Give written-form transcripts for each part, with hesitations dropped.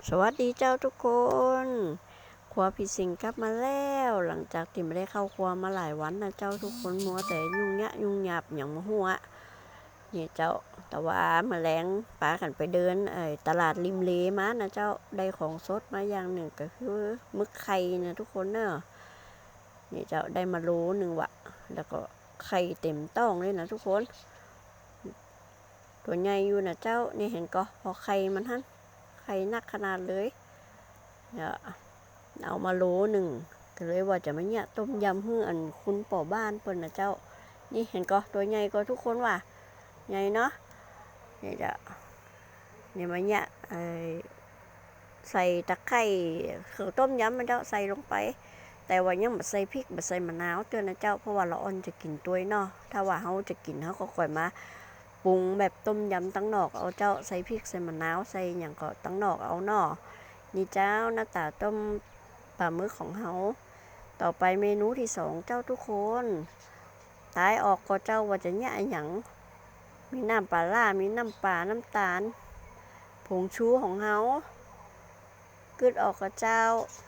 สวัสดีเจ้าทุกคนครัวพี่สิงกลับมาแล้วหลังจากที่ไม่ได้เข้าครัวมาหลายวันนะเจ้าทุกคนมัวแต่ยุ่งยะยุ่งหยาบอย่างมาหัวนี่เจ้าแต่ว่าแมลงปากันไปเดินตลาดริมเลมานะเจ้าได้ของสดมาอย่างหนึ่งก็คือมึกไข่นะทุกคนเนอะนี่เจ้าได้มาโลหนึ่งวะแล้วก็ไข่เต็มต้องเลยนะทุกคนตัวใหญ่อยู่นะเจ้านี่เห็นก็พอไข่มันหั่นไข่นักขนาดเลยเนี่ยเอามาโลหนึ่งก็เลยว่าจะมาเนี่ยต้มยำเพื่ออันคุณป่อบ้านเปิ้นนะเจ้านี่เห็นก็ตัวใหญ่ก็ทุกคนว่าใหญ่เนาะนี่จะนี่มาเนี่ยใส่ตะไคร้คือต้มยำมันเจ้าใส่ลงไปแต่ว่ายังไม่ใส่พริกไม่ใส่มะนาวเตือนนะเจ้าเพราะว่าเราอ่อนจะกินตัวเนาะถ้าว่าเขาจะกินเขาก็ค่อยมาปรุงแบบต้มยำตั้งนอกเอาเจ้าใส่พริกใส่มะนาวใส่อย่างก็ตั้งนอกเอาเนาะนี่เจ้าหน้าตาต้มปลาหมึกของเขาต่อไปเมนูที่สองเจ้าทุกคนตายออกก็เจ้าว่าจะเนี่ยอย่างมีน้ำปลาล่ามีน้ำปลาน้ำตาลผงชูของเขากึดออกก็เจ้า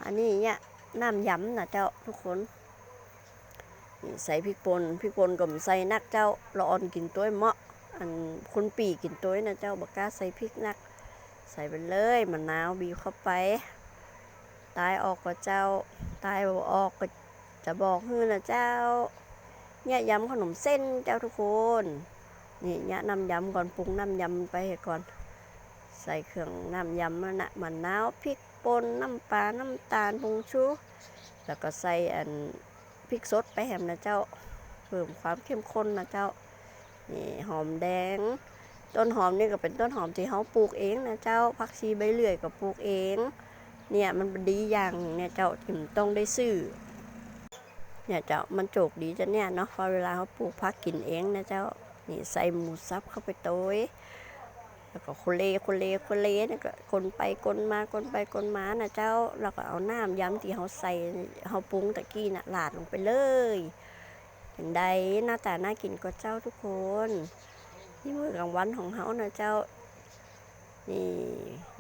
อันนี้เนี่ยน้ำยำนะเจ้าทุกคนใส่พริกป่นก็ใส่นักเจ้าเราอ่อนกินตัวเหมาะอันคนปีกินตัวนะเจ้าบักกล้าใส่พริกนักใส่ไปเลยมะนาวบีบเข้าไปตายออกก็เจ้าตายออกก็จะบอกฮือนะเจ้าเนี่ยยำขนมเส้นเจ้าทุกคนนี่เนี่ยน้ำยำก่อนปรุงน้ำยำไปก่อนใส่เครื่องน้ำยำนั่นนะมะนาวพริกป่นน้ำปลาน้ำตาลผงชูแล้วก็ใส่อันพริกสดไปแฮมนะเจ้าเพิ่มความเข้มข้นนะเจ้านี่หอมแดงต้นหอมนี่ก็เป็นต้นหอมที่เขาปลูกเองนะเจ้าผักชีใบเลื่อยก็ปลูกเองเนี่ยมันดีอย่างเนี่ยเจ้าถึงต้องได้ซื้อเนี่ยเจ้ามันโจกดีจ้ะเนี่ยเนาะพอเวลาเขาปลูกผักกินเองนะเจ้านี่ใส่หมูสับเข้าไปโต้ยแล้วก็คนเลนี่ก็คนไปคนมานะเจ้าแล้วก็เอาน้ำยำที่เขาใส่เขาปรุงตะกี้น่ะลาดลงไปเลยเห็นได้หน้าตาน่ากินก็เจ้าทุกคนนี่มื้อกลางวันของเขานะเจ้านี่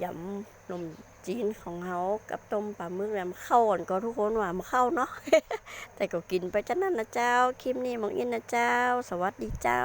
ยำนมจีนของเขากับต้มปลาหมึกแล้วเข้าก่อนก็ทุกคนว่ามาเข้าเนาะ แต่ก็กินไปจ้ะนั่นนะเจ้าคลิปนี้มองอินนะเจ้าสวัสดีเจ้า